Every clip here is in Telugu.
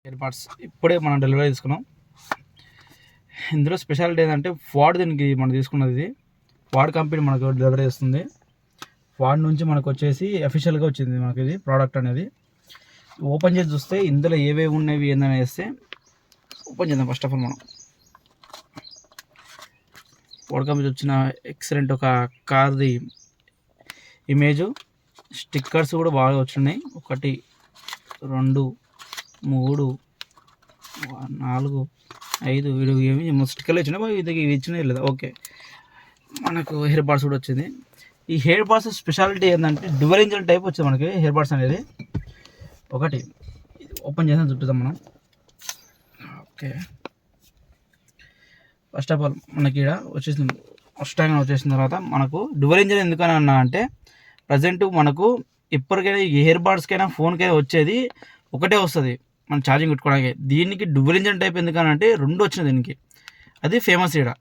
ఇయర్ పాడ్స్ ఇప్పుడే మనం డెలివరీ తీసుకున్నాం. ఇందులో స్పెషాలిటీ ఏంటంటే ఫాడ్ దీనికి మనం తీసుకున్నది ఇది ఫాడ్ కంపెనీ మనకు డెలివరీ చేస్తుంది. ఫాడ్ నుంచి మనకు వచ్చేసి అఫీషియల్గా వచ్చింది మనకి ఇది ప్రోడక్ట్ అనేది. ఓపెన్ చేసి చూస్తే ఇందులో ఏవేవి ఉన్నవి ఏందని వేస్తే ఓపెన్ చేద్దాం. ఫస్ట్ ఆఫ్ ఆల్ మనం ఫాడ్ కంపెనీ వచ్చిన ఎక్సలెంట్ ఒక కార్ది ఇమేజు, స్టిక్కర్స్ కూడా బాగా వచ్చినాయి. 1 2 3 4 5 వీడు ఏమి స్టిక్కర్లు వచ్చినాయి, ఇది ఇచ్చినాయి లేదా. ఓకే, మనకు హెయిర్ బాడ్స్ కూడా వచ్చింది. ఈ హెయిర్ బాడ్స్ స్పెషాలిటీ ఏంటంటే డ్యువల్ ఇంజిన్ టైప్ వచ్చింది మనకి హెయిర్ బాడ్స్ అనేది. ఒకటి ఓపెన్ చేసిన చుట్టుతాం మనం. ఓకే, ఫస్ట్ ఆఫ్ ఆల్ మనకి ఇక్కడ వచ్చేసింది. ఫస్ట్ టైం వచ్చేసిన తర్వాత మనకు డ్యువల్ ఇంజిన్ ఎందుకని అన్నా అంటే ప్రజెంట్ మనకు ఎప్పటికైనా ఇయర్ బాడ్స్కైనా ఫోన్కైనా వచ్చేది ఒకటే వస్తుంది మనం ఛార్జింగ్ పెట్టుకోవడానికి. దీనికి డ్యువల్ ఇంజిన్ టైప్ ఎందుకని అంటే 2 వచ్చినాయి దీనికి, అది ఫేమస్ ఇక్కడ.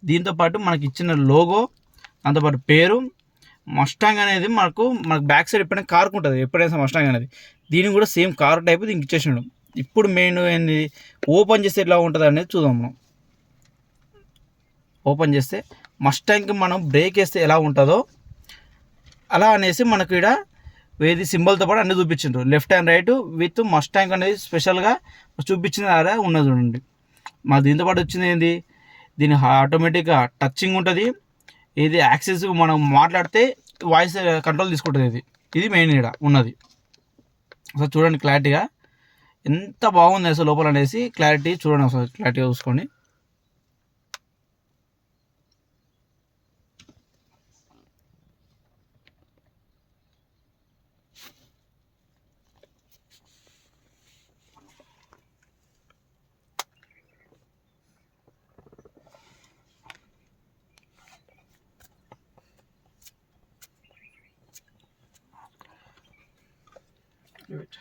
దీంతోపాటు మనకి ఇచ్చిన లోగో, దాంతోపాటు పేరు మస్టాంగ్ అనేది మనకు బ్యాక్ సైడ్ ఎప్పుడైనా కార్కు ఉంటుంది, ఎప్పుడైనా మస్టాంగ్ అనేది దీనికి కూడా సేమ్ కార్ టైప్ దీనికి ఇచ్చేసినాడు. ఇప్పుడు మెయిన్ ఏంది ఓపెన్ చేస్తే ఎట్లా ఉంటుంది అనేది చూద్దాం మనం. ఓపెన్ చేస్తే మస్టాంగ్కి మనం బ్రేక్ వేస్తే ఎలా ఉంటుందో అలా అనేసి మనకు ఇక్కడ వేది సింబల్తో పాటు అన్నీ చూపించిండ్రు. Left and right with Mustang అనేది స్పెషల్గా చూపించింది అలా ఉన్నది చూడండి. మా దీంతో పాటు వచ్చింది ఏంది, దీని ఆటోమేటిక్గా టచింగ్ ఉంటుంది. ఇది యాక్సెస్ మనం మాట్లాడితే వాయిస్ కంట్రోల్ తీసుకుంటుంది. ఇది మెయిన్ ఇక్కడ ఉన్నది. అసలు చూడండి క్లారిటీగా ఎంత బాగుంది అసలు లోపల అనేసి క్లారిటీ చూడండి, అసలు క్లారిటీగా చూసుకోండి. Give it.